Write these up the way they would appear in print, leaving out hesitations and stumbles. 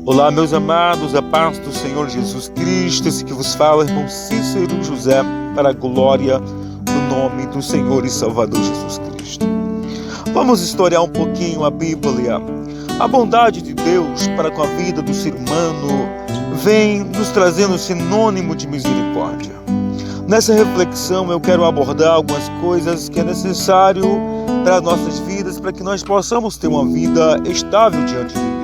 Olá, meus amados, a paz do Senhor Jesus Cristo. Esse que vos fala, irmão Cícero José, para a glória do nome do Senhor e Salvador Jesus Cristo. Vamos historiar um pouquinho a Bíblia. A bondade de Deus para com a vida do ser humano vem nos trazendo sinônimo de misericórdia. Nessa reflexão eu quero abordar algumas coisas que é necessário para as nossas vidas, para que nós possamos ter uma vida estável diante de Deus.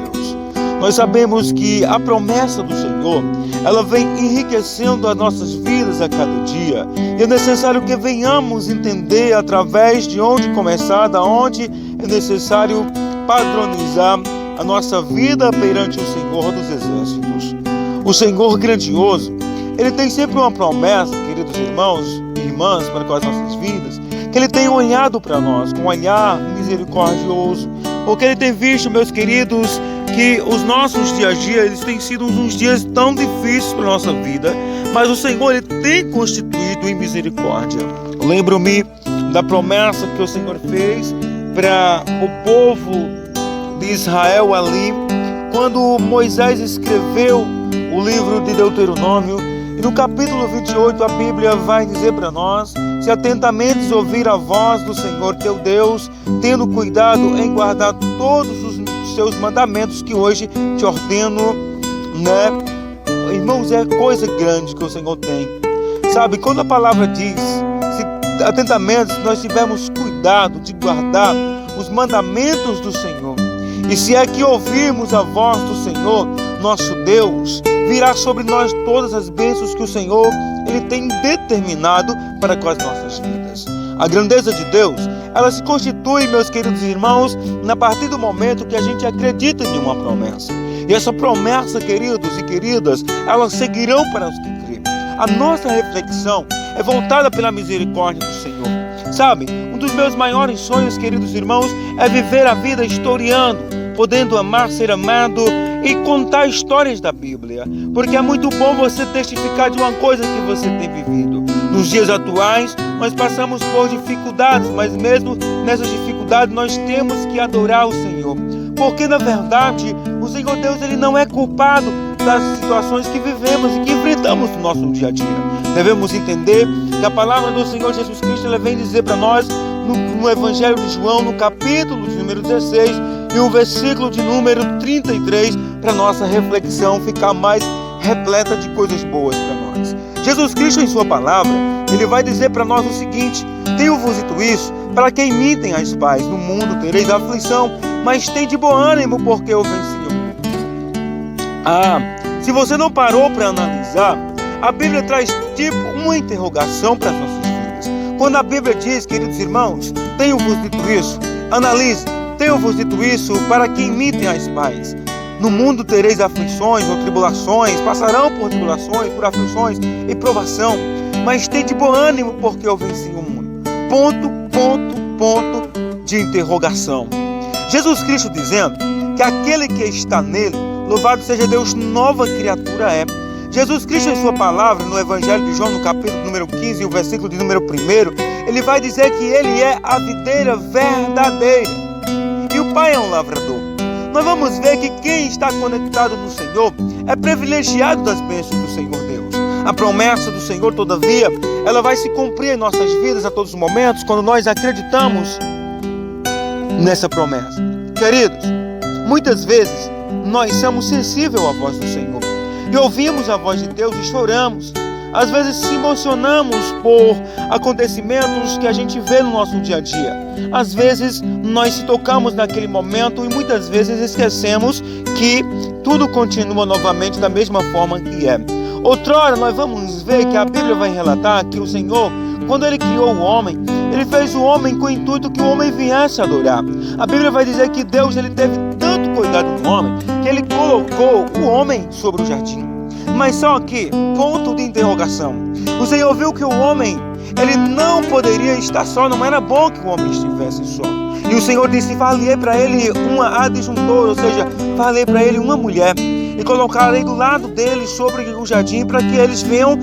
Nós sabemos que a promessa do Senhor, ela vem enriquecendo as nossas vidas a cada dia. E é necessário que venhamos entender através de onde começar, da onde é necessário padronizar a nossa vida perante o Senhor dos Exércitos. O Senhor grandioso, Ele tem sempre uma promessa, queridos irmãos e irmãs, para com as nossas vidas, que Ele tem olhado para nós com um olhar misericordioso, porque Ele tem visto, meus queridos, que os nossos dias a dia, eles têm sido uns dias tão difíceis para a nossa vida, mas o Senhor, Ele tem constituído em misericórdia. Lembro-me da promessa que o Senhor fez para o povo de Israel ali, quando Moisés escreveu o livro de Deuteronômio. E no capítulo 28 a Bíblia vai dizer para nós: se atentamente ouvir a voz do Senhor teu Deus, tendo cuidado em guardar todos os seus mandamentos que hoje te ordeno, Irmãos, é coisa grande que o Senhor tem. Sabe, quando a palavra diz, se atentamente nós tivermos cuidado de guardar os mandamentos do Senhor, e se é que ouvirmos a voz do Senhor, nosso Deus, virá sobre nós todas as bênçãos que o Senhor, Ele tem determinado para com as nossas vidas. A grandeza de Deus, ela se constitui, meus queridos irmãos, a partir do momento que a gente acredita em uma promessa. E essa promessa, queridos e queridas, elas seguirão para os que creem. A nossa reflexão é voltada pela misericórdia do Senhor. Sabe, um dos meus maiores sonhos, queridos irmãos, é viver a vida historiando, podendo amar, ser amado e contar histórias da Bíblia, porque é muito bom você testificar de uma coisa que você tem vivido. Nos dias atuais, nós passamos por dificuldades, mas mesmo nessas dificuldades nós temos que adorar o Senhor, porque na verdade o Senhor Deus, Ele não é culpado das situações que vivemos e que enfrentamos no nosso dia a dia. Devemos entender que a palavra do Senhor Jesus Cristo, ela vem dizer para nós no Evangelho de João, no capítulo de número 16 e o versículo de número 33, para nossa reflexão ficar mais repleta de coisas boas para nós. Jesus Cristo, em sua palavra, Ele vai dizer para nós o seguinte: tenho-vos dito isso para que imitem as paz. No mundo tereis aflição, mas tem de bom ânimo, porque eu venci o mundo. Se você não parou para analisar, a Bíblia traz tipo uma interrogação para as nossas vidas. Quando a Bíblia diz, queridos irmãos, tenho-vos dito isso, analise, tenho-vos dito isso para que imitem as paz. No mundo tereis aflições ou tribulações, passarão por tribulações, por aflições e provação, mas tem de bom ânimo, porque eu venci o mundo. Ponto de interrogação. Jesus Cristo dizendo que aquele que está nele, louvado seja Deus, nova criatura é. Jesus Cristo, em sua palavra, no Evangelho de João, no capítulo número 15 e o versículo de número 1, ele vai dizer que ele é a videira verdadeira e o Pai é um lavrador. Nós vamos ver que quem está conectado no Senhor é privilegiado das bênçãos do Senhor Deus. A promessa do Senhor, todavia, ela vai se cumprir em nossas vidas a todos os momentos, quando nós acreditamos nessa promessa. Queridos, muitas vezes nós somos sensíveis à voz do Senhor e ouvimos a voz de Deus e choramos. Às vezes se emocionamos por acontecimentos que a gente vê no nosso dia a dia. Às vezes nós se tocamos naquele momento e muitas vezes esquecemos que tudo continua novamente da mesma forma que é. Outrora nós vamos ver que a Bíblia vai relatar que o Senhor, quando Ele criou o homem, Ele fez o homem com o intuito que o homem viesse adorar. A Bíblia vai dizer que Deus, Ele teve tanto cuidado do homem que Ele colocou o homem sobre o jardim. Mas só que, ponto de interrogação, o Senhor viu que o homem, ele não poderia estar só, não era bom que o homem estivesse só. E o Senhor disse: falei para ele uma adjuntora, ou seja, falei para ele uma mulher, e colocarei do lado dele sobre o jardim, para que eles venham,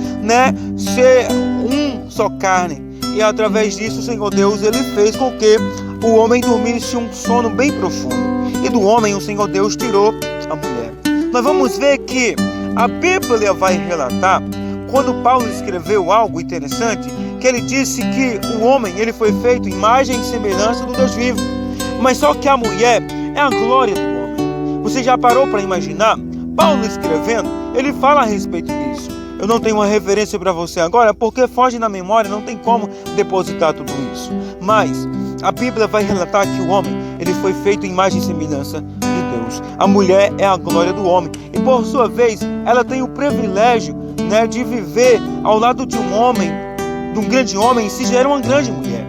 ser um só carne. E através disso o Senhor Deus, Ele fez com que o homem dormisse um sono bem profundo. E do homem o Senhor Deus tirou a mulher. nós vamos ver que a Bíblia vai relatar, quando Paulo escreveu algo interessante, que ele disse que o homem ele foi feito imagem e semelhança do Deus vivo, mas só que a mulher é a glória do homem. Você já parou para imaginar? Paulo escrevendo, ele fala a respeito disso. Eu não tenho uma referência para você agora, porque foge na memória, não tem como depositar tudo isso. Mas a Bíblia vai relatar que o homem ele foi feito em imagem e semelhança de Deus. A mulher é a glória do homem. E por sua vez, ela tem o privilégio, de viver ao lado de um homem, de um grande homem, e se gera uma grande mulher.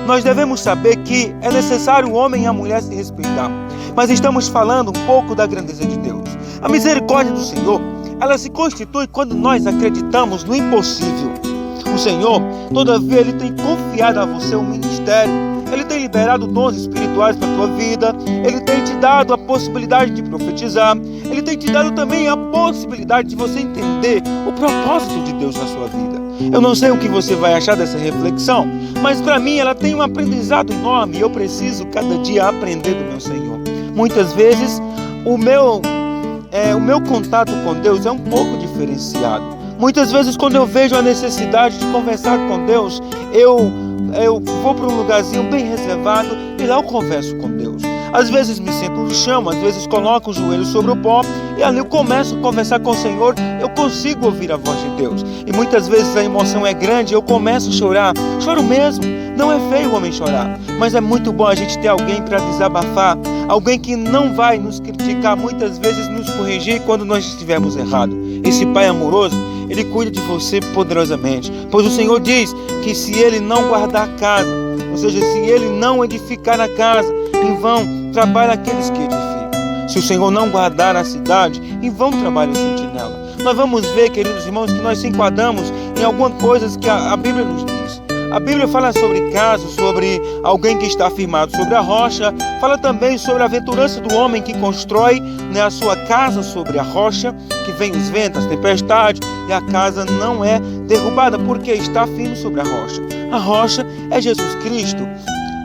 Nós devemos saber que é necessário o homem e a mulher se respeitar. Mas estamos falando um pouco da grandeza de Deus. A misericórdia do Senhor, ela se constitui quando nós acreditamos no impossível. O Senhor, todavia, Ele tem confiado a você o ministério. Ele tem liberado dons espirituais para a tua vida. Ele tem te dado a possibilidade de profetizar. Ele tem te dado também a possibilidade de você entender o propósito de Deus na sua vida. Eu não sei o que você vai achar dessa reflexão, mas para mim ela tem um aprendizado enorme e eu preciso cada dia aprender do meu Senhor. Muitas vezes o meu contato com Deus é um pouco diferenciado. Muitas vezes quando eu vejo a necessidade de conversar com Deus, eu vou para um lugarzinho bem reservado e lá eu converso com Deus. Às vezes me sento no chão, às vezes coloco o joelho sobre o pó e ali eu começo a conversar com o Senhor. Eu consigo ouvir a voz de Deus. E muitas vezes a emoção é grande, eu começo a chorar. Choro mesmo. Não é feio o homem chorar, mas é muito bom a gente ter alguém para desabafar. Alguém que não vai nos criticar, muitas vezes nos corrigir quando nós estivermos errados. Esse Pai amoroso, Ele cuida de você poderosamente. Pois o Senhor diz que se Ele não guardar a casa, ou seja, se Ele não edificar a casa, em vão trabalha aqueles que edificam. Se o Senhor não guardar a cidade, em vão trabalha o sentinela. Nós vamos ver, queridos irmãos, que nós se enquadramos em algumas coisas que a Bíblia nos diz. A Bíblia fala sobre casos, sobre alguém que está firmado sobre a rocha. Fala também sobre a aventurança do homem que constrói a sua casa sobre a rocha, que vem os ventos, as tempestades, e a casa não é derrubada porque está firme sobre a rocha. A rocha é Jesus Cristo,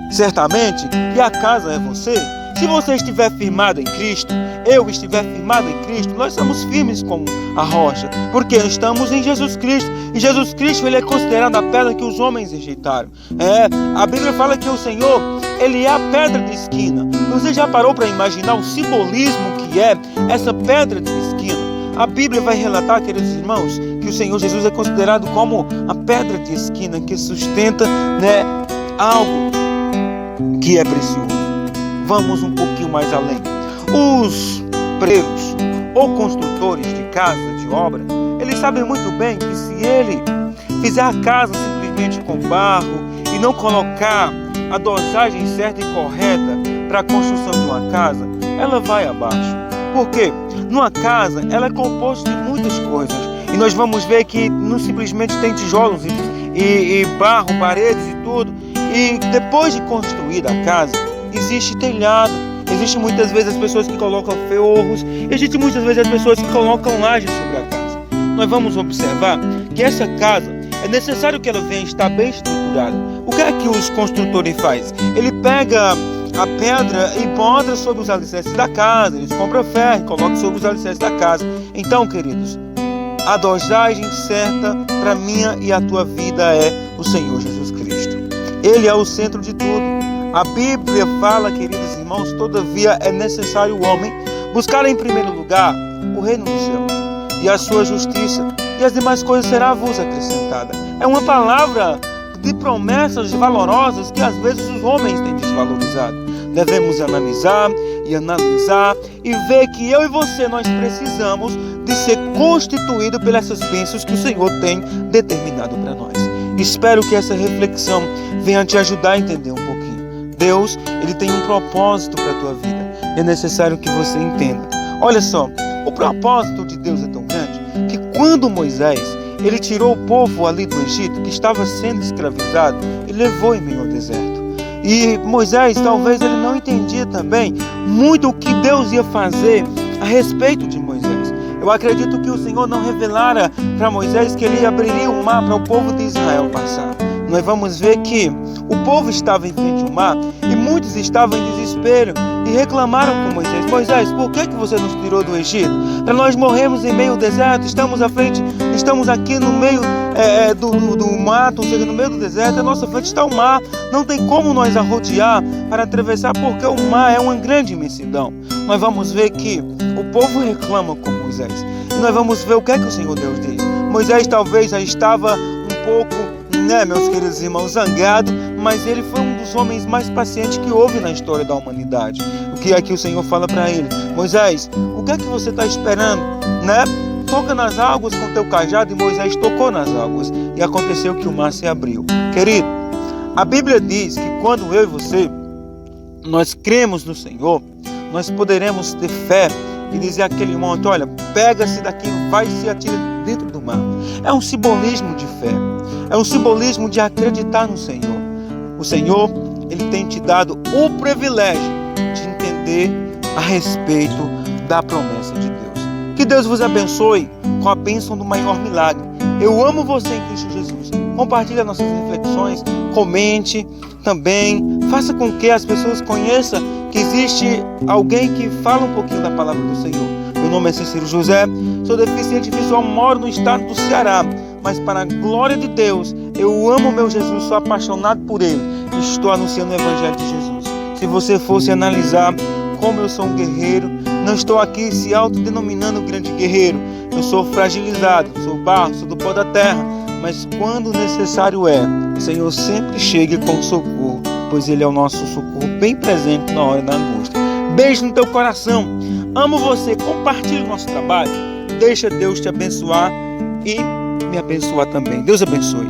certamente, e a casa é você. Se você estiver firmado em Cristo, eu estiver firmado em Cristo, nós somos firmes como a rocha, porque estamos em Jesus Cristo. E Jesus Cristo, Ele é considerado a pedra que os homens rejeitaram. A Bíblia fala que o Senhor, Ele é a pedra de esquina. Você já parou para imaginar o simbolismo que é essa pedra de esquina? A Bíblia vai relatar, queridos irmãos, que o Senhor Jesus é considerado como a pedra de esquina que sustenta algo que é precioso. Vamos um pouquinho mais além. Os pedreiros ou construtores de casa, de obra, eles sabem muito bem que se ele fizer a casa simplesmente com barro e não colocar a dosagem certa e correta para a construção de uma casa, ela vai abaixo. Por quê? Numa casa, ela é composta de muitas coisas. E nós vamos ver que não simplesmente tem tijolos e barro, paredes e tudo. E depois de construída a casa, existe telhado, existe muitas vezes as pessoas que colocam ferros, existe muitas vezes as pessoas que colocam lajes sobre a casa. Nós vamos observar que essa casa, é necessário que ela venha estar bem estruturada. O que é que os construtores fazem? Ele pega a pedra e bota sobre os alicerces da casa, eles compram ferro e colocam sobre os alicerces da casa. Então, queridos, a dosagem certa para a minha e a tua vida é o Senhor Jesus Cristo. Ele é o centro de tudo. A Bíblia fala, queridos irmãos, todavia é necessário o homem buscar em primeiro lugar o reino dos céus e a sua justiça, e as demais coisas serão-vos acrescentadas. É uma palavra de promessas valorosas que às vezes os homens têm desvalorizado. Devemos analisar e ver que eu e você, nós precisamos de ser constituídos pelas bênçãos que o Senhor tem determinado para nós. Espero que essa reflexão venha te ajudar a entender um pouquinho. Deus, Ele tem um propósito para a tua vida. É necessário que você entenda. Olha só, o propósito de Deus é tão grande que quando Moisés, ele tirou o povo ali do Egito, que estava sendo escravizado, e levou em meio ao deserto. E Moisés, talvez ele não entendia também muito o que Deus ia fazer a respeito de Moisés. Eu acredito que o Senhor não revelara para Moisés que ele abriria o mar para o povo de Israel passar. nós vamos ver que o povo estava em frente ao mar e muitos estavam em desespero e reclamaram com Moisés: Moisés, por que você nos tirou do Egito? Para nós morrermos em meio ao deserto, estamos aqui no meio do mato, ou seja, no meio do deserto, à nossa frente está o mar, não tem como nós arrodear para atravessar, porque o mar é uma grande imensidão. Nós vamos ver que o povo reclama com Moisés e nós vamos ver o que é que o Senhor Deus diz. Moisés talvez já estava um pouco, meus queridos irmãos, zangado, mas ele foi um dos homens mais pacientes que houve na história da humanidade. O que é que o Senhor fala para ele? Moisés, o que é que você está esperando, Toca nas águas com teu cajado. E Moisés tocou nas águas e aconteceu que o mar se abriu. Querido, a Bíblia diz que quando eu e você, nós cremos no Senhor, nós poderemos ter fé e dizer àquele monte: olha, pega-se daqui, vai se atira dentro do mar. É um simbolismo de fé, é um simbolismo de acreditar no Senhor. O Senhor, Ele tem te dado o privilégio de entender a respeito da promessa de Deus. Que Deus vos abençoe com a bênção do maior milagre. Eu amo você em Cristo Jesus. Compartilhe nossas reflexões, comente também, faça com que as pessoas conheçam que existe alguém que fala um pouquinho da palavra do Senhor. Meu nome é Cícero José, sou deficiente visual, moro no estado do Ceará, mas para a glória de Deus, eu amo meu Jesus, sou apaixonado por Ele e estou anunciando o Evangelho de Jesus. Se você fosse analisar como eu sou um guerreiro, não estou aqui se autodenominando grande guerreiro. Eu sou fragilizado, sou barro, sou do pó da terra, mas quando necessário o Senhor sempre chega com socorro, pois Ele é o nosso socorro bem presente na hora da angústia. Beijo no teu coração, amo você, compartilhe o nosso trabalho, deixa Deus te abençoar e me abençoar também. Deus abençoe.